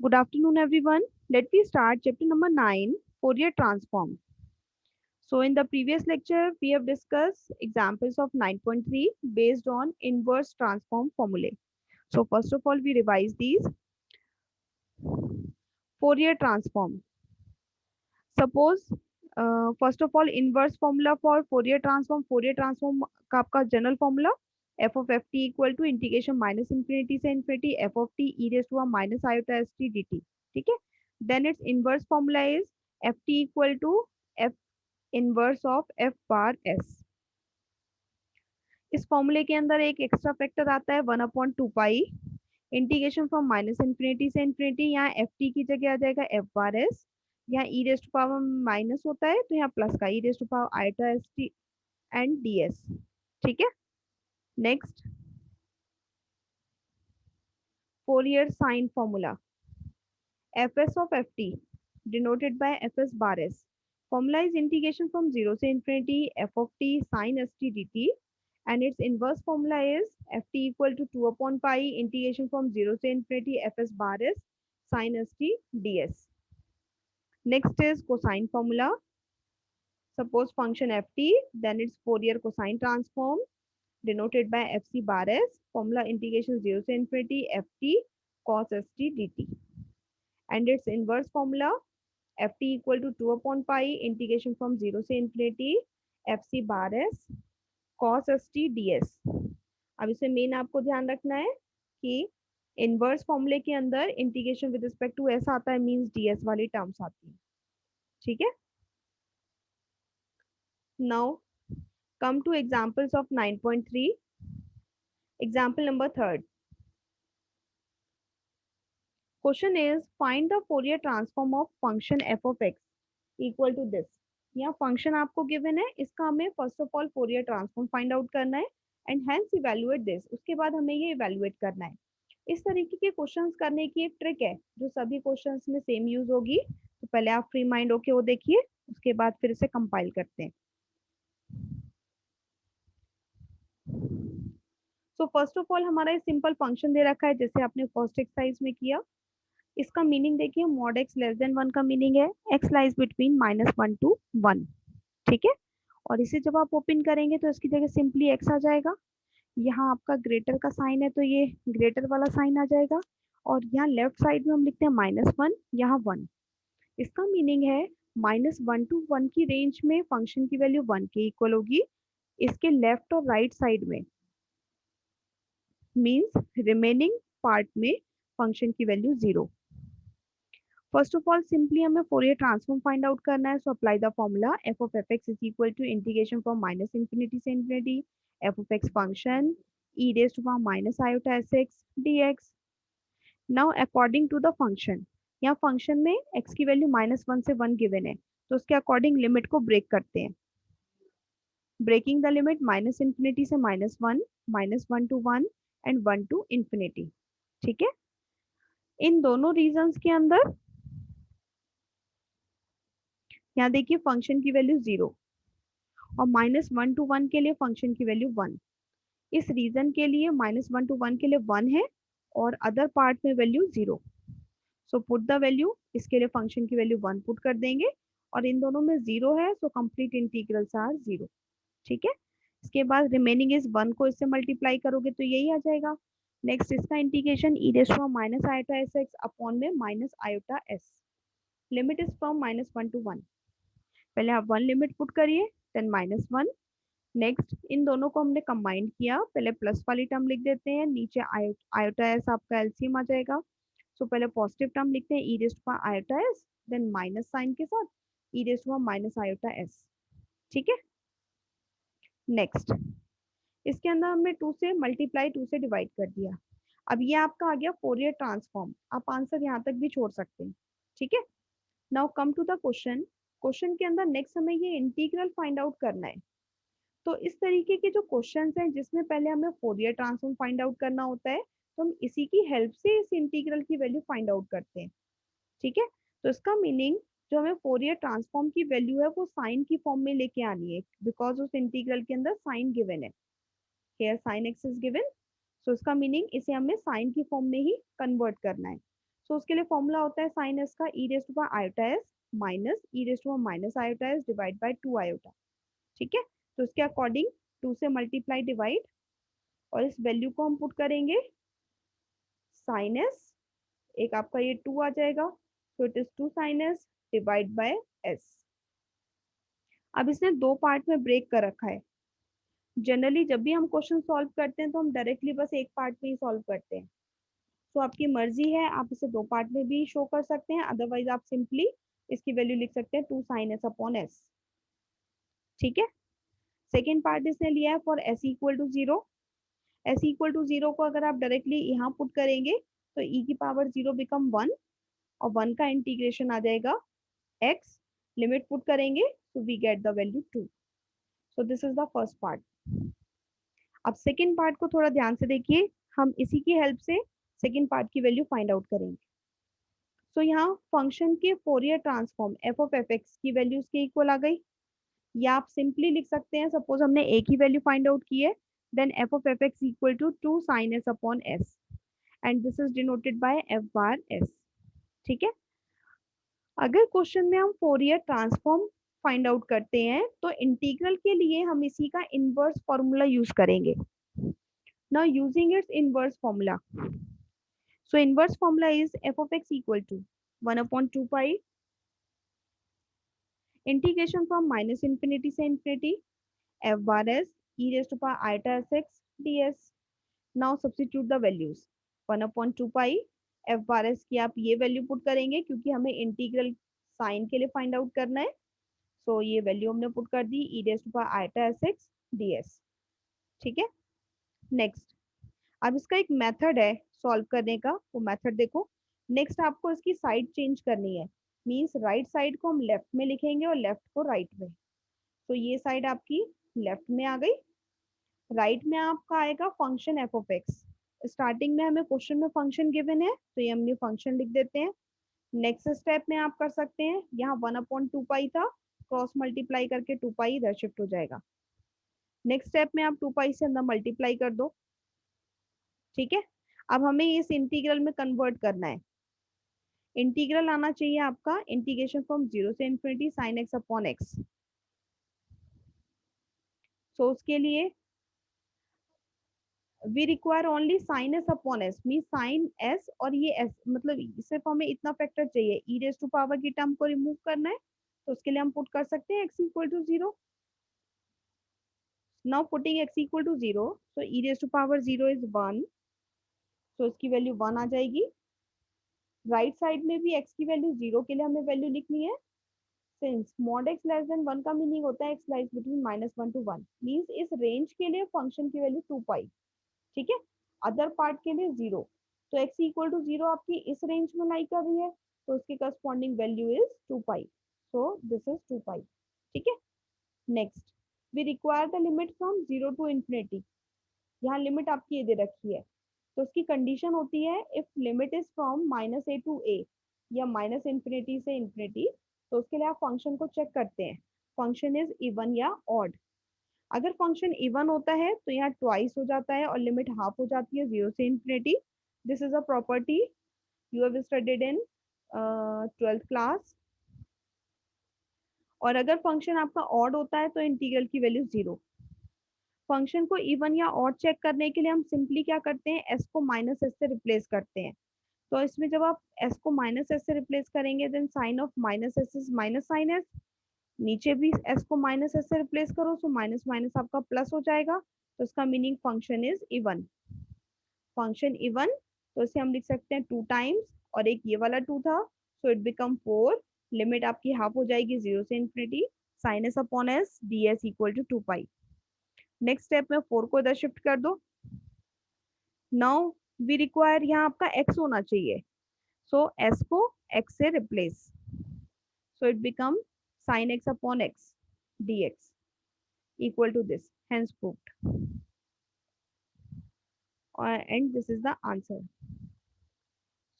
Good afternoon, everyone. Let me start chapter number 9, Fourier transform. So, in the previous lecture, we have discussed examples of 9.3 based on inverse transform formulae. So, first of all, we revise these. Fourier transform. Suppose, first of all, inverse formula for Fourier transform. Fourier transform का आपका general formula f of f t equal to integration minus infinity से infinity f of t e raised to a minus iota s t dt. ठीक है. Then its inverse formula is f t equal to f inverse of f bar s. इस फॉर्मूले के अंदर एक extra factor आता है 1/2 pi integration from minus infinity से इन्फिनिटी. यहाँ एफ टी की जगह आ जाएगा एफ बार एस. यहाँ e raised to power minus होता है तो यहाँ प्लस का e raised to power iota s t and d s. ठीक है. Next, Fourier sine formula. Fs of ft denoted by Fs bar s. Formula is integration from 0 to infinity f of t sin st dt, and its inverse formula is ft equal to 2/pi integration from 0 to infinity Fs bar s sin st ds. Next is cosine formula. Suppose function ft, then its Fourier cosine transform denoted by fc bar s. Formula integration 0 to infinity ft cos st dt, and its inverse formula ft equal to 2/pi integration from 0 से infinity fc bar s cos st ds. अब इसे main आपको ध्यान रखना है कि inverse फॉर्मूले के अंदर integration with respect to s आता है, मींस ds वाली टर्म्स आती है. ठीक है. Now come to examples of 9.3. Example number 3. Question is find the Fourier transform of function f of x equal to this. यहाँ फंक्शन आपको गिवन है, इसका हमें first of all Fourier transform find out करना है एंड हेंस इवैल्यूएट दिस. उसके बाद हमें ये इवैल्यूएट करना है. इस तरीके के क्वेश्चंस करने की एक ट्रिक है जो सभी क्वेश्चंस में सेम यूज होगी. तो पहले आप फ्री माइंड होके वो देखिए, उसके बाद फिर इसे कंपाइल करते हैं. सो फर्स्ट ऑफ ऑल हमारा सिंपल फंक्शन दे रखा है जैसे आपने फर्स्ट एक्सरसाइज में किया. इसका मीनिंग देखिए, मॉड एक्स लेस देन 1 का मीनिंग है एक्स लाइज बिटवीन -1 to 1. ठीक है. और इसे जब आप ओपन करेंगे तो इसकी जगह सिंपली एक्स आ जाएगा. यहाँ आपका ग्रेटर का साइन है तो ये ग्रेटर वाला साइन आ जाएगा. और यहाँ लेफ्ट साइड में हम लिखते हैं -1, यहाँ 1. इसका मीनिंग है -1 to 1 की रेंज में फंक्शन की वैल्यू 1 के इक्वल होगी. इसके लेफ्ट और राइट साइड में मीन्स रिमेनिंग पार्ट में फंक्शन की value 0. First of all simply हमें फोरियर ट्रांसफॉर्म फाइंड आउट करना है. So apply the formula f of fx is equal to integration from minus infinity से infinity f of x function e raised to power minus iota sx dx. Now according to the function, यहाँ function में x की value -1 से 1 given है तो उसके according limit को break करते हैं. Breaking the limit minus infinity से -1, -1 to 1 एंड 1 to इन्फिनिटी. ठीक है. इन दोनों रीजन्स के अंदर यहाँ देखिए फंक्शन की वैल्यू 0 और -1 to 1 के लिए फंक्शन की वैल्यू 1. इस रीजन के लिए -1 to 1 के लिए 1 है और अदर पार्ट में value 0. So put the value, इसके लिए फंक्शन की वैल्यू 1 पुट कर देंगे और इन दोनों में 0 है सो कंप्लीट इंटीग्रल्स आर 0. ठीक है. इसके बाद रिमेनिंग इज 1 को इससे मल्टीप्लाई करोगे तो यही आ जाएगा. नेक्स्ट इसका integration e raised to minus iota s x upon में minus iota s. Limit is from -1 to 1. पहले आप 1 लिमिट पुट करिए देन -1. नेक्स्ट इन दोनों को हमने कंबाइन किया, पहले प्लस वाली टर्म लिख देते हैं, नीचे आयोटा एस आपका एलसीएम आ जाएगा. सो पहले पॉजिटिव टर्म लिखते हैं e raised to iota s, then minus sine के साथ e raised to minus iota s. ठीक है. नेक्स्ट इसके अंदर हमने 2 से मल्टीप्लाई 2 से डिवाइड कर दिया. अब ये आपका आ गया फोरियर ट्रांसफॉर्म. आप आंसर यहाँ तक भी छोड़ सकते हैं. ठीक है. Now come to the question. Question के अंदर नेक्स्ट हमें ये इंटीग्रल फाइंड आउट करना है. तो इस तरीके के जो क्वेश्चंस हैं जिसमें पहले हमें फोरियर ट्रांसफॉर्म फाइंड आउट करना होता है तो हम इसी की हेल्प से इस इंटीग्रल की वैल्यू फाइंड आउट करते हैं. ठीक है. तो इसका मीनिंग जो हमें फोरियर ट्रांसफॉर्म की वैल्यू है वो साइन की फॉर्म में लेके आनी है बिकॉज उस इंटीग्रल के अंदर साइन गिवन है. Here sine x is given. So इसका मीनिंग इसे हमें साइन की फॉर्म में ही कन्वर्ट करना है. सो उसके लिए फॉर्मूला होता है साइन एस का e raise to power iota s minus e raise to power minus iota s divide by 2 iota. ठीक है, तो उसके अकॉर्डिंग 2 से मल्टीप्लाई डिवाइड और इस वैल्यू को हम पुट करेंगे साइन एस, एक आपका ये 2 आ जाएगा, तो it is 2 sine s divide by s. अब इसने दो पार्ट में ब्रेक कर रखा है। जनरली जब भी हम क्वेश्चन सॉल्व करते हैं तो हम डायरेक्टली बस एक पार्ट में ही सॉल्व करते हैं। तो आपकी मर्जी है, आप इसे दो पार्ट में भी शो कर सकते हैं, अदरवाइज आप सिंपली इसकी वैल्यू लिख सकते हैं 2 साइन एस अपॉन एस। ठीक है, सेकेंड पार्ट इसने लिया है for s equal to 0। S equal to 0 को अगर आप डायरेक्टली यहाँ पुट करेंगे तो e की पावर 0 बिकम 1 और 1 का इंटीग्रेशन आ जाएगा x, लिमिट पुट करेंगे तो we get the value 2। So this is the first part. अब सेकेंड पार्ट को थोड़ा ध्यान से देखिए, हम इसी की हेल्प से सेकेंड पार्ट की वैल्यू फाइंड आउट करेंगे। सो यहाँ फंक्शन के Fourier transform F of f x की वैल्यू इसके इक्वल आ गई, या आप सिंपली लिख सकते हैं, सपोज हमने ए की वैल्यू फाइंड आउट की है, then f of f x equal to 2 sine s upon s and this is denoted by f bar s. ठीक है, अगर क्वेश्चन में हम फोरियर ट्रांसफॉर्म फाइंड आउट करते हैं तो इंटीग्रल के लिए हम इसी का इनवर्स फॉर्मूला यूज करेंगे। Now using its inverse formula, so inverse formula is f of x equal to 1 upon 2 pi integration from minus infinity से infinity f bar s e raise to power iota s x d s. Now substitute the values, 1 upon 2 pi f bar s की आप ये value put करेंगे क्योंकि हमें integral sign के लिए find out करना है। सो ये वैल्यू हमने पुट कर दी e raise to power iota s x d s. ठीक है, नेक्स्ट अब इसका एक मेथड है सॉल्व करने का, वो मेथड देखो। नेक्स्ट आपको इसकी साइड चेंज करनी है, मींस राइट साइड को हम लेफ्ट में लिखेंगे और लेफ्ट को राइट में। तो ये साइड आपकी लेफ्ट में आ गई, राइट में आपका आएगा function F of x. Starting में हमें क्वेश्चन में फंक्शन गिवन है तो ये हमने फंक्शन लिख देते हैं। नेक्स्ट स्टेप में आप कर सकते हैं, यहाँ 1 अपॉन 2 पाई था, क्रॉस मल्टीप्लाई करके 2 पाई इधर शिफ्ट हो जाएगा। नेक्स्ट स्टेप में आप 2 पाई से अंदर मल्टीप्लाई कर दो। ठीक है, अब हमें इस इंटीग्रल में कन्वर्ट करना है। इंटीग्रल आना चाहिए आपका इंटीग्रेशन फ्रॉम 0 से infinity sine x upon x. So उसके लिए we require only sine s upon s, mean sine s और ये एस, मतलब सिर्फ हमें इतना फैक्टर चाहिए, ई रेज टू पावर की टर्म को रिमूव करना है। तो उसके लिए हम पुट कर सकते हैं x equal to 0। Now putting x equal to 0, so e raise to power 0 is 1, so इसकी वैल्यू 1 आ जाएगी। राइट साइड में भी x की वैल्यू 0 के लिए हमें वैल्यू लिखनी है, since mod x less than 1 का मीनिंग होता है x lies between -1 to 1, means इस रेंज के लिए फंक्शन की वैल्यू 2 पाई। ठीक है, अदर पार्ट के लिए 0, तो x इक्वल टू 0 आपकी इस रेंज में लाई कर रही है, तो उसकी corresponding value is 2 pi, so this is 2 pi. ठीक है, next we require the limit from 0 to infinity. यहाँ लिमिट आपकी ये दे रखी है, तो उसकी कंडीशन होती है if limit is from -a to a या माइनस इंफिनिटी से इंफिनिटी, तो उसके लिए आप फंक्शन को चेक करते हैं फंक्शन इज इवन या ऑड। अगर फंक्शन इवन होता है तो यहाँ ट्वाइस हो जाता है और लिमिट हाफ हो जाती है 0 से infinity. This is a property you have studied in 12th class. और अगर फंक्शन आपका ऑड होता है तो इंटीग्रल की वैल्यू 0। फंक्शन को इवन या ऑड चेक करने के लिए हम सिंपली क्या करते हैं, एस को माइनस एस से रिप्लेस करते हैं। तो इसमें जब आप एस को माइनस एस से रिप्लेस करेंगे then sine of minus s is minus sine s, नीचे भी एस को माइनस एस से रिप्लेस करो, सो माइनस माइनस आपका प्लस हो जाएगा, तो इसका meaning function is even. Function even, तो इसे हम लिख सकते हैं 2 टाइम्स, और एक ये वाला 2 था, सो इट बिकम 4, लिमिट आपकी हाफ हो जाएगी 0 से infinity sine s upon s d s equal to 2 pi. Next step में 4 को इधर शिफ्ट कर दो। नाउ वी रिक्वायर, यहाँ आपका x होना चाहिए, सो s को x से replace, so it become sin x अपॉन x dx equal to this, hence proved, and this is the answer.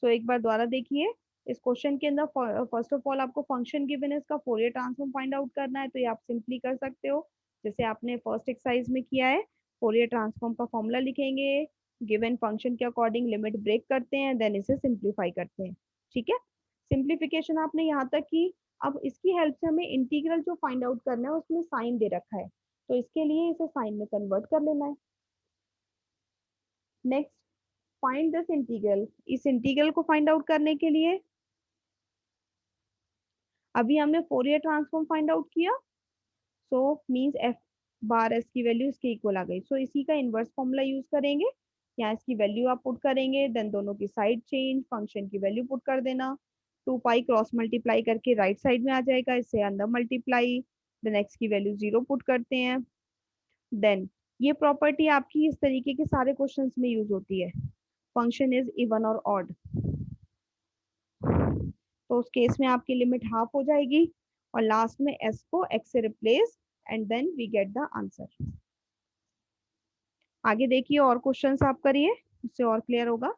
So एक बार दोबारा देखिए, इस क्वेश्चन के अंदर फर्स्ट ऑफ ऑल आपको फंक्शन गिवन है, इसका फोरियर ट्रांसफॉर्म फाइंड आउट करना है, तो ये आप सिंपली कर सकते हो जैसे आपने फर्स्ट एक्सरसाइज में किया है। फोरियर ट्रांसफॉर्म का फॉर्मूला लिखेंगे, गिवन फंक्शन के अकॉर्डिंग लिमिट ब्रेक करते हैं, देन इसे सिंप्लीफाई करते हैं। ठीक है, सिंप्लीफिकेशन आपने यहाँ तक की। अब इसकी हेल्प से हमें इंटीग्रल जो फाइंड आउट करना है उसमें साइन दे रखा है, तो इसके लिए इसे साइन में कन्वर्ट कर लेना है। Next, find this integral. इस इंटीग्रल को फाइंड आउट करने के लिए अभी हमने फोरियर ट्रांसफॉर्म फाइंड आउट किया, सो मींस एफ बार एस की वैल्यू इसके इक्वल आ गई। सो इसी का इनवर्स फॉर्मूला यूज करेंगे। यहाँ इसकी वैल्यू आप पुट करेंगे, देन दोनों की साइड चेंज, फंक्शन की वैल्यू पुट कर देना। 2 पाई क्रॉस मल्टीप्लाई करके राइट साइड में आ जाएगा, इससे अंदर मल्टीप्लाई, देन एक्स की वैल्यू 0 पुट करते हैं। देन ये प्रॉपर्टी आपकी इस तरीके के सारे क्वेश्चंस में यूज होती है, फंक्शन इज इवन और ऑड। तो उस केस में आपकी लिमिट हाफ हो जाएगी और लास्ट में s को x से replace, and then we get the answer. आगे देखिए और क्वेश्चंस आप करिए, उससे और क्लियर होगा।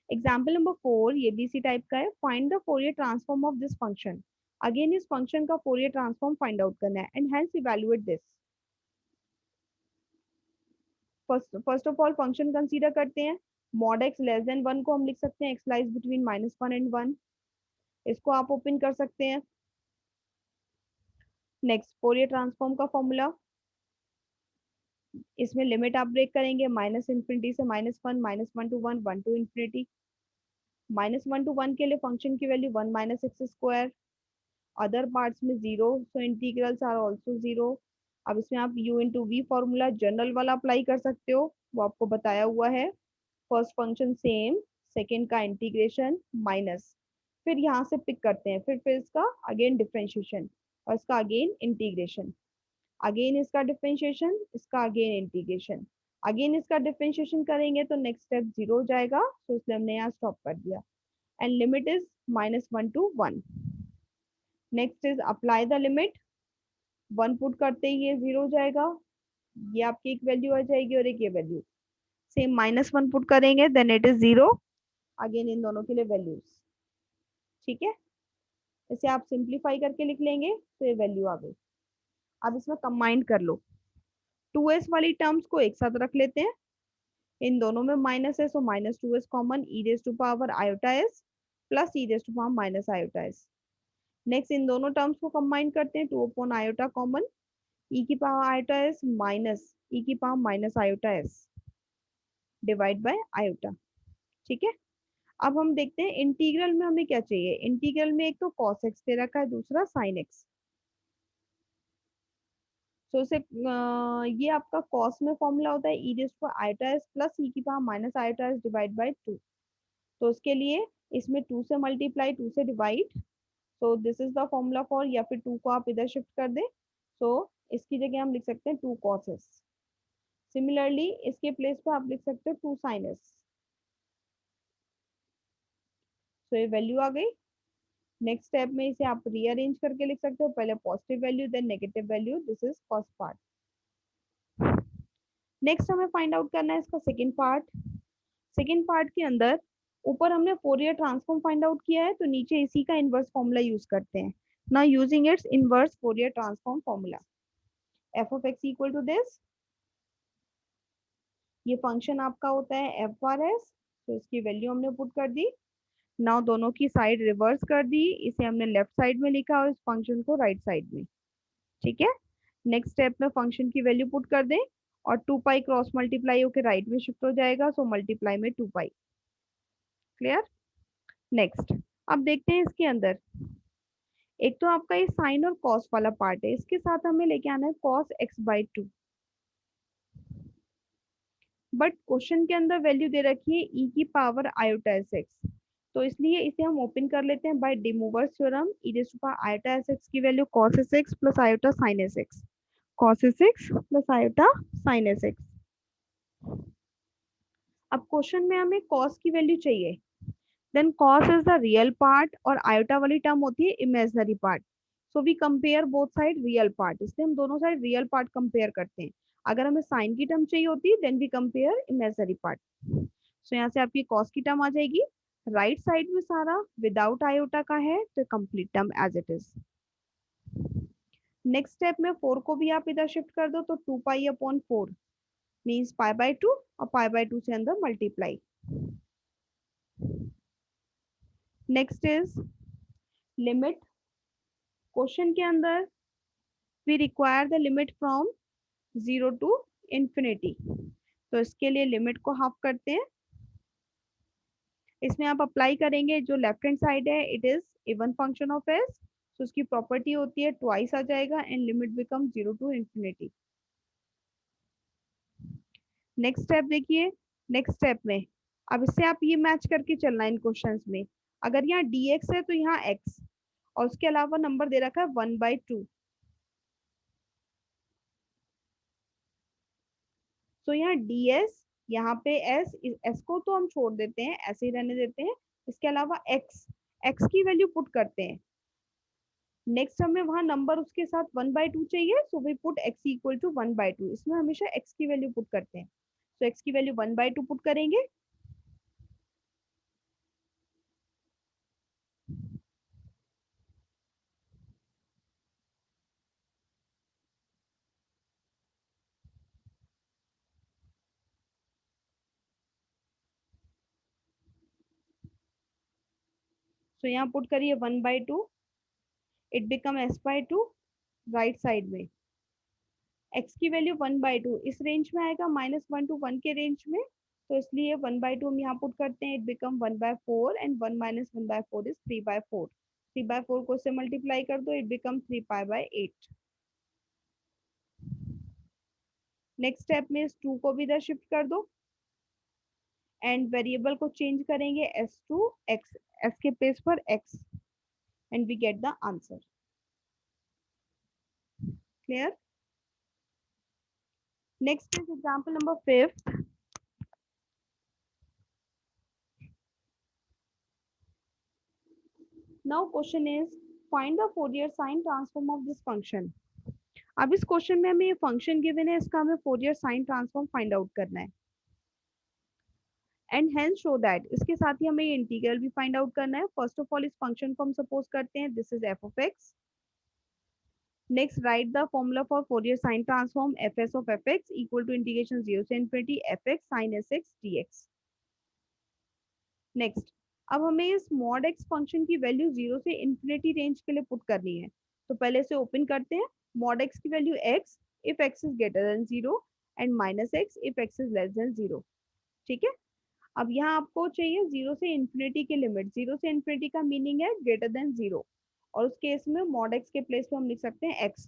एग्जाम्पल नंबर 4 ये बीसी टाइप का है। Find the Fourier transform of this function. Again इस फंक्शन का फोरियर ट्रांसफॉर्म फाइंड आउट करना है and hence evaluate this. First of all function consider करते हैं। मॉड x लेस देन 1 को हम लिख सकते हैं x लाइज बिटवीन -1 एंड 1। इसको आप ओपन कर सकते हैं। नेक्स्ट, फोरियर ट्रांसफॉर्म का फॉर्मूला, इसमें लिमिट आप ब्रेक करेंगे माइनस इंफिनिटी से -1, -1 to 1, 1 to इंफिनिटी। -1 to 1 के लिए फंक्शन की value 1 minus x square, other parts में 0, सो इंटीग्रल्स आर आल्सो 0। अब इसमें आप u into v formula general वाला अप्लाई कर सकते हो, वो आपको बताया हुआ है। फर्स्ट फंक्शन सेम, सेकेंड का इंटीग्रेशन माइनस, फिर यहाँ से पिक करते हैं, फिर इसका अगेन डिफ्रेंशिएशन और इसका अगेन इंटीग्रेशन, अगेन इसका डिफरेंशिएशन, इसका अगेन इंटीग्रेशन, अगेन इसका डिफरेंशिएशन करेंगे तो नेक्स्ट स्टेप 0 हो जाएगा, तो इसलिए हमने यहाँ स्टॉप कर दिया। And limit is -1 to 1। Next is apply the limit, 1 put करते ही ये 0 हो जाएगा, ये आपकी एक वैल्यू आ जाएगी और एक ये वैल्यू, सेम -1 पुट करेंगे देन इट इज 0, अगेन इन दोनों के लिए वैल्यूज। ठीक है, इसे आप सिंप्लीफाई करके लिख लेंगे तो ये वैल्यू आ गई। अब इसमें कंबाइन कर लो, 2s वाली टर्म्स को एक साथ रख लेते हैं, इन दोनों में माइनस है, so -2s common, e raise to power iota s plus e raise to power minus iota s. Next इन दोनों टर्म्स को कंबाइन करते हैं, 2 अपॉन आयोटा कॉमन, e की power iota s minus e की power minus iota s divide by iota. ठीक है, अब हम देखते हैं इंटीग्रल में हमें क्या चाहिए। इंटीग्रल में एक तो cos x दे रखा है, दूसरा sin x। तो इसे ये आपका cos में फॉर्मूला होता है e raise to iota s plus e की power minus iota s divide by 2। तो उसके लिए इसमें 2 से मल्टीप्लाई, 2 से divide, so this is the formula for, या फिर 2 को आप इधर शिफ्ट कर दें, सो इसकी जगह हम लिख सकते हैं 2 cos s। सिमिलरली इसके प्लेस पे आप लिख सकते हो 2 sin s। सो ये वैल्यू आ गई। नेक्स्ट स्टेप में इसे आप रीअरेंज करके लिख सकते हो, पहले positive value then negative value, this is first part. Next हमें फाइंड आउट करना है इसका सेकेंड पार्ट। सेकेंड पार्ट के अंदर ऊपर हमने फोरियर ट्रांसफॉर्म फाइंड आउट किया है, तो नीचे इसी का इनवर्स फॉर्मूला यूज करते हैं। Now using its inverse Fourier transform formula, f of x equal to this, ये फंक्शन आपका होता है f बार s, तो इसकी वैल्यू हमने पुट कर दी। नाउ दोनों की साइड रिवर्स कर दी, इसे हमने लेफ्ट साइड में लिखा और इस फंक्शन को राइट साइड में। ठीक है, नेक्स्ट स्टेप में फंक्शन की वैल्यू पुट कर दें और 2 पाई क्रॉस मल्टीप्लाई होकर राइट में शिफ्ट हो जाएगा, सो मल्टीप्लाई में 2 पाई। क्लियर। नेक्स्ट, अब देखते हैं इसके अंदर, एक तो आपका ये साइन और कॉस वाला पार्ट है, इसके साथ हमें लेके आना है cos x/2। बट क्वेश्चन के अंदर वैल्यू दे रखी है e की पावर आयोटा एस एक्स, तो इसलिए इसे हम ओपन कर लेते हैं by De Moivre's theorem. e raise to power iota s x की value cos s x plus iota sine s x, cos s x plus iota sine s x. अब question में हमें cos की वैल्यू चाहिए, then cos is the real part और iota वाली term होती है imaginary part, so we compare both side real part, इसलिए हम दोनों साइड रियल पार्ट कंपेयर करते हैं। अगर हमें साइन की टर्म चाहिए होती then we compare imaginary part. So यहाँ से आपकी cos की टर्म आ जाएगी, राइट साइड में सारा विदाउट आयोटा का है, तो complete term as it is. Next step में 4 को भी आप इधर शिफ्ट कर दो, तो 2 pi upon 4 means pi by 2 और पाई बाय 2 से अंदर multiply. Next is limit. Question के अंदर we require the limit from 0 to infinity, तो इसके लिए लिमिट को हाफ करते हैं। इसमें आप अप्लाई करेंगे, जो लेफ्ट हैंड साइड है it is even function of s, तो उसकी प्रॉपर्टी होती है ट्वाइस आ जाएगा and limit become 0 to infinity. Next step देखिए। नेक्स्ट स्टेप में अब इससे आप ये मैच करके चलना इन क्वेश्चंस में, अगर यहाँ dx है तो यहाँ x, और उसके अलावा नंबर दे रखा है 1/2, तो यहाँ ds, यहाँ पे s को तो हम छोड़ देते हैं, ऐसे ही रहने देते हैं। इसके अलावा x की वैल्यू पुट करते हैं। नेक्स्ट हमें वहां नंबर उसके साथ 1/2 चाहिए, so we put x equal to 1/2। इसमें हमेशा x की वैल्यू पुट करते हैं, तो x की वैल्यू 1/2 पुट करेंगे। तो यहाँ पुट करिए 1/2, it become s/2 right side में। x की वैल्यू 1/2 इस रेंज में आएगा, -1 to 1 के रेंज में, तो इसलिए 1/2 हम यहाँ पुट करते हैं, it become 1/4 and 1 minus 1/4 is 3/4। 3/4 को से मल्टीप्लाई कर दो, इट बिकम 3π/8। नेक्स्ट स्टेप में इस 2 को भी इधर शिफ्ट कर दो एंड वेरिएबल को चेंज करेंगे s टू x, s के प्लेस पर x, and we get the answer. Clear? Next is example number 5th। Now question is find the Fourier sine transform of this function. अब इस question में हमें ये function given है, इसका हमें Fourier sine transform find out करना है एंड हेंस शो दैट, इसके साथ ही हमें ये इंटीग्रल भी फाइंड आउट करना है। फर्स्ट ऑफ ऑल इस फंक्शन को हम सपोज करते हैं this is f of x। Next write the formula for Fourier sine transform fs of fx equal to integration 0 से infinity fx sin sx dx। Next अब हमें इस मॉड x फंक्शन की वैल्यू 0 से इनफिनिटी रेंज के लिए put करनी है, तो पहले से ओपन करते हैं। मॉड x की value x if x is greater than 0 and minus x if x is less than 0। ठीक है, अब यहाँ आपको चाहिए 0 से इन्फिनिटी की लिमिट। 0 से इन्फिनिटी का मीनिंग है ग्रेटर देन 0, और उस केस में मॉड x के प्लेस पे हम लिख सकते हैं x,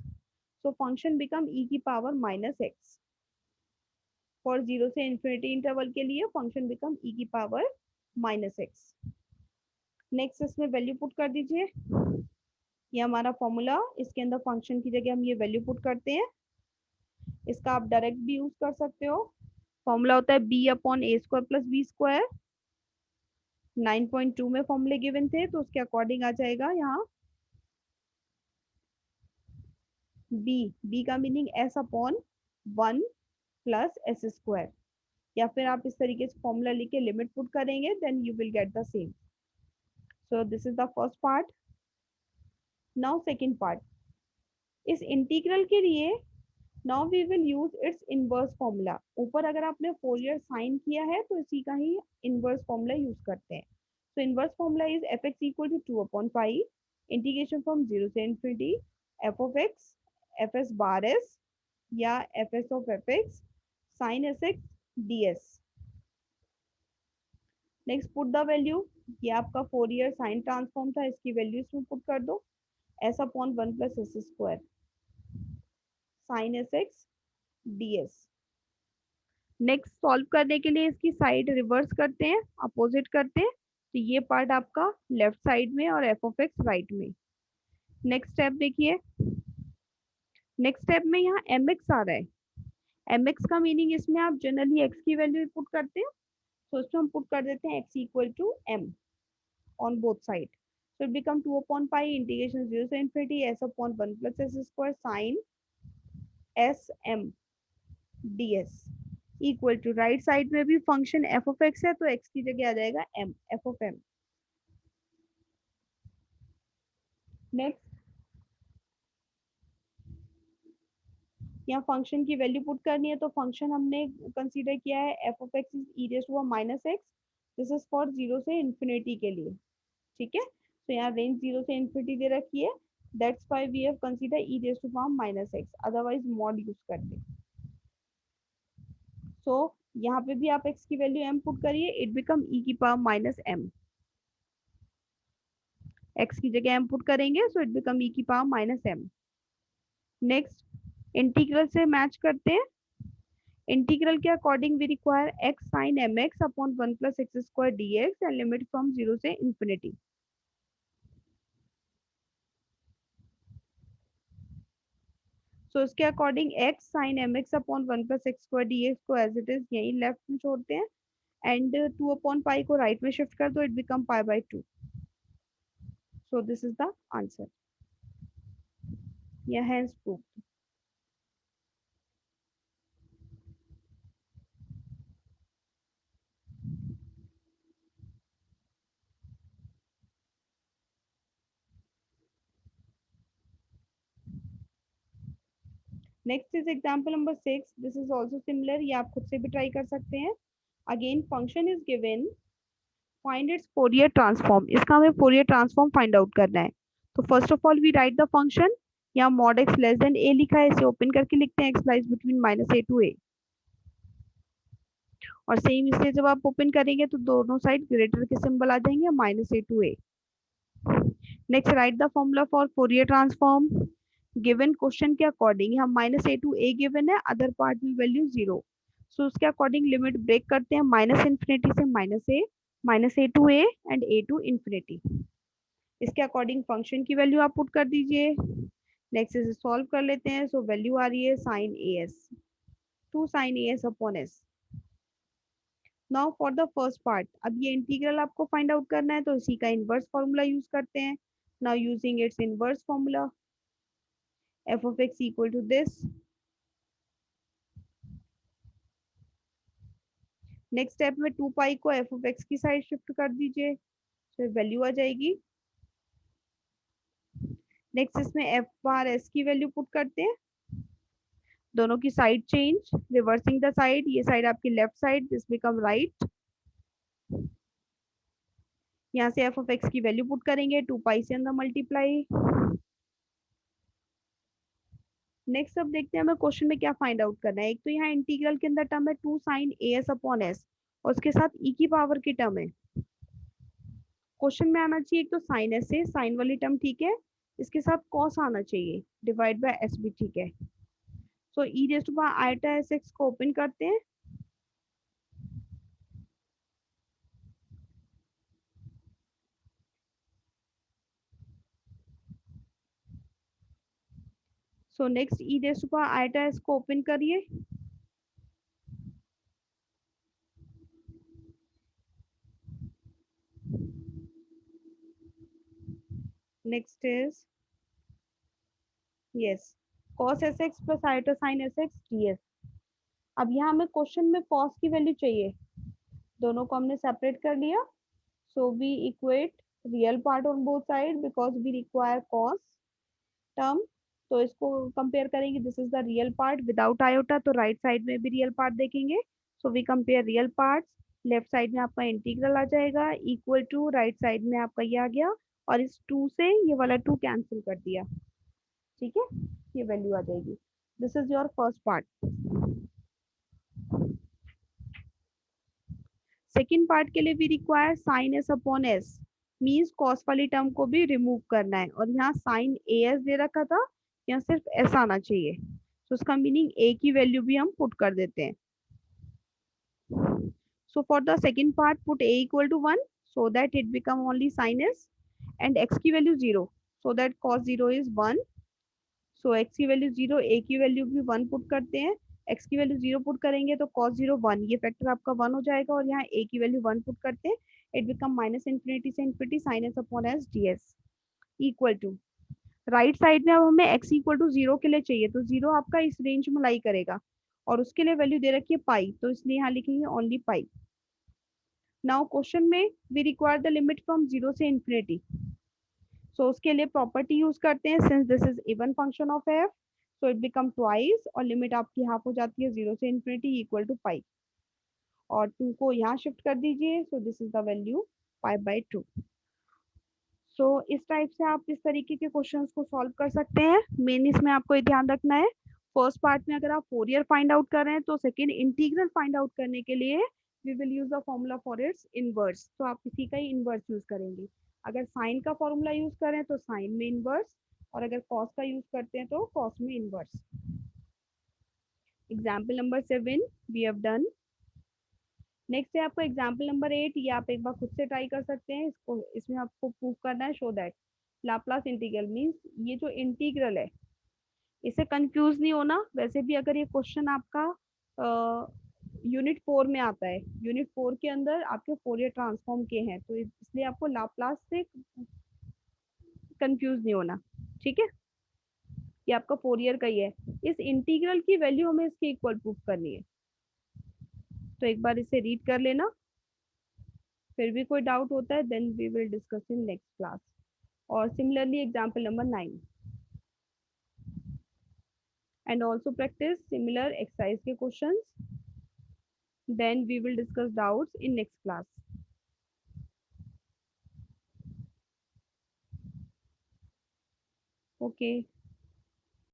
so function become e की पावर माइनस x। फॉर 0 से इन्फिनिटी इंटरवल के लिए फंक्शन बिकम e की पावर माइनस x। नेक्स्ट इसमें वैल्यू पुट कर दीजिए, ये हमारा फॉर्मूला, इसके अंदर फंक्शन की जगह हम ये वैल्यू पुट करते हैं। इसका आप डायरेक्ट भी यूज कर सकते हो। फॉर्मूला होता है b/a² + b²। 9.2 में फॉर्मूले गिवन थे, तो उसके अकॉर्डिंग आ जाएगा यहाँ b का मीनिंग s/1 + s², या फिर आप इस तरीके से फॉर्मूला लिख के लिमिट पुट करेंगे, then you will get the same. So this is the first part. Now second part, इस इंटीग्रल के लिए now we will use its inverse formula. ऊपर अगर आपने फोरियर साइन किया है तो इसी का ही इनवर्स फॉर्मूला यूज करते हैं। So inverse formula is fx equal to 2/pi integration from 0 से infinity f of x fs bar s या fs of fx sin sx ds। Next put the value, ये आपका फोरियर साइन ट्रांसफॉर्म था, इसकी value इसमें put कर दो, s/1 + s² sin sx ds। Next solve करने के लिए इसकी साइड रिवर्स करते हैं, अपोजिट करते हैं, तो ये पार्ट आपका लेफ्ट साइड में और f of x राइट में। नेक्स्ट स्टेप देखिए। नेक्स्ट स्टेप में यहाँ mx आ रहा है। mx का मीनिंग इसमें आप जनरली x की वैल्यू पुट करते हैं, तो इसमें हम पुट कर देते हैं x equal to m on both side. So it become 2/pi integration 0 से infinity s/1 + s² sin sm ds equal to right side में भी फंक्शन f of x है, तो x की जगह आ जाएगा m, f of m। Next यहाँ फंक्शन की वैल्यू पुट करनी है, तो फंक्शन हमने कंसीडर किया है f of x is e raise to minus x, this is for zero से इन्फिनिटी के लिए, ठीक है। तो यहाँ रेंज जीरो से इन्फिनिटी दे रखी है, that's why we have consider e raise to power minus x, otherwise mod use करते। सो यहाँ पे भी आप एक्स की वैल्यू एम पुट करिए, इट बिकम ई की पावर माइनस एम, एक्स की जगह एम पुट करेंगे, सो इट बिकम ई की power minus m. Next integral से मैच करते हैं, इंटीग्रल के according we require x sine m x upon one plus x square d x and limit from zero से infinity. So इसके according x sine m x upon one plus x square d x को as it is यही left में छोड़ते हैं, and two upon pi को right में shift कर दो, it become pi by two. So this is the answer, या hence proof. Next is example number 6, this is also similar, ये आप खुद से भी ट्राई कर सकते हैं। Again function is given, find its Fourier transform, इसका हमें फोरियर ट्रांसफॉर्म फाइंड आउट करना है। तो first of all we write the function, यहाँ mod x less than a लिखा है, इसे ओपन करके लिखते हैं x lies between minus a to a, और सेम इसे जब आप ओपन करेंगे तो दोनों साइड ग्रेटर के सिंबल आ जाएंगे, minus a to a. Next write the formula for Fourier transform, given question के अकॉर्डिंग यहाँ minus a to a given है, अदर पार्ट में वैल्यू जीरो, सो उसके अकॉर्डिंग लिमिट ब्रेक करते हैं माइनस इन्फिनिटी से minus a to a and a to infinity. इसके according function की वैल्यू आप पुट कर दीजिए। नेक्स्ट इसे सॉल्व कर लेते हैं, सो वैल्यू आ रही है sine a s, two sine a s upon s. Now for the first part, अब ये इंटीग्रल आपको फाइंड आउट करना है, तो इसी का इनवर्स फॉर्मूला यूज करते हैं। Now using its inverse formula, f of x equal to this. Next step में टू पाई को एफ ऑफ एक्स की साइड शिफ्ट कर दीजिए, तो वैल्यू आ जाएगी। नेक्स्ट इसमें एफ बार एस की वैल्यू पुट करते हैं, दोनों की side change, reversing the side, ये साइड आपकी left side, this become right. यहाँ से एफ ऑफ एक्स की वैल्यू पुट करेंगे, टू पाई से अंदर मल्टीप्लाई। नेक्स्ट अब देखते हैं हमें क्वेश्चन में क्या फाइंड आउट करना है। एक तो यहाँ इंटीग्रल के अंदर टर्म है two sine a s upon s, और उसके साथ ई की पावर की टर्म है। क्वेश्चन में आना चाहिए एक तो साइन एस से, साइन वाली टर्म ठीक है, इसके साथ कॉस आना चाहिए, डिवाइड बाय एस भी ठीक है। So e raise to power iota s x को ओपन करते हैं, so next e raise to power iota s को ओपन करिए, next is yes cos s x plus iota sine s x d s. अब यहाँ हमें question में cos की वैल्यू चाहिए, दोनों को हमने सेपरेट कर लिया, so we equate real part on both side because we require cos term. तो इसको कंपेयर करेंगे, this is the real part without iota, तो राइट साइड में भी रियल पार्ट देखेंगे, so we compare real parts. Left side में आपका integral आ जाएगा इक्वल टू, राइट साइड में आपका ये आ गया, और इस टू से ये वाला टू कैंसिल कर दिया, ठीक है, ये वैल्यू आ जाएगी। This is your first part. Second part के लिए भी require sine s upon s, means cos वाली टर्म को भी रिमूव करना है, और यहाँ साइन ए एस दे रखा था, यहाँ सिर्फ एस आना चाहिए, तो उसका मीनिंग ए की वैल्यू भी हम पुट कर देते हैं। So for the second part put a equal to one, so that it become only sine s, and x की value zero, so that cos zero is one. So x की value zero, a की value भी one put करते हैं, x की value zero put करेंगे तो cos zero one, ये फैक्टर आपका वन हो जाएगा, और यहाँ ए की वैल्यू वन पुट करते हैं, इट बिकम माइनस इन्फिनिटी से infinity sine s upon s d s equal to, right side में अब हमें एक्स इक्वल टू जीरो के लिए चाहिए, तो जीरो आपका इस रेंज में लाई करेगा, और उसके लिए वैल्यू दे रखी है पाई, तो इसलिए यहाँ लिखेंगे ओनली पाई। नाउ क्वेश्चन में we require the limit from zero से इन्फिनिटी, सो उसके लिए प्रॉपर्टी यूज करते हैं, since this is even function of f, so it become twice और लिमिट आपकी हाफ हो जाती है 0 से इन्फिनिटी इक्वल टू पाई, और 2 को यहाँ शिफ्ट कर दीजिए, सो this is the value pi by 2। सो इस टाइप से आप इस तरीके के क्वेश्चंस को सॉल्व कर सकते हैं। मेन इसमें आपको ये ध्यान रखना है, फर्स्ट पार्ट में अगर आप फोरियर फाइंड आउट कर रहे हैं तो सेकेंड इंटीग्रल फाइंड आउट करने के लिए we will use the formula for its inverse, तो आप इसी का ही इनवर्स यूज करेंगे। अगर साइन का फॉर्मूला यूज करें तो साइन में इनवर्स, और अगर कॉस का यूज करते हैं तो कॉस में inverse. Example number 7 we have done. Next है आपको एग्जाम्पल नंबर 8, ये आप एक बार खुद से ट्राई कर सकते हैं इसको। इसमें आपको प्रूव करना है show that Laplace integral means ये जो इंटीग्रल है, इससे कंफ्यूज नहीं होना। वैसे भी अगर ये क्वेश्चन आपका यूनिट 4 में आता है, यूनिट 4 के अंदर आपके फोरियर ट्रांसफॉर्म के हैं, तो इसलिए आपको लाप्लास से कंफ्यूज नहीं होना, ठीक है। ये आपका फोरियर का ही है। इस इंटीग्रल की वैल्यू हमें इसके इक्वल प्रूव करनी है, तो एक बार इसे रीड कर लेना। फिर भी कोई डाउट होता है then we will discuss in next class. और similarly example number 9 and also practice similar exercise के questions, then we will discuss doubts in next class. Okay.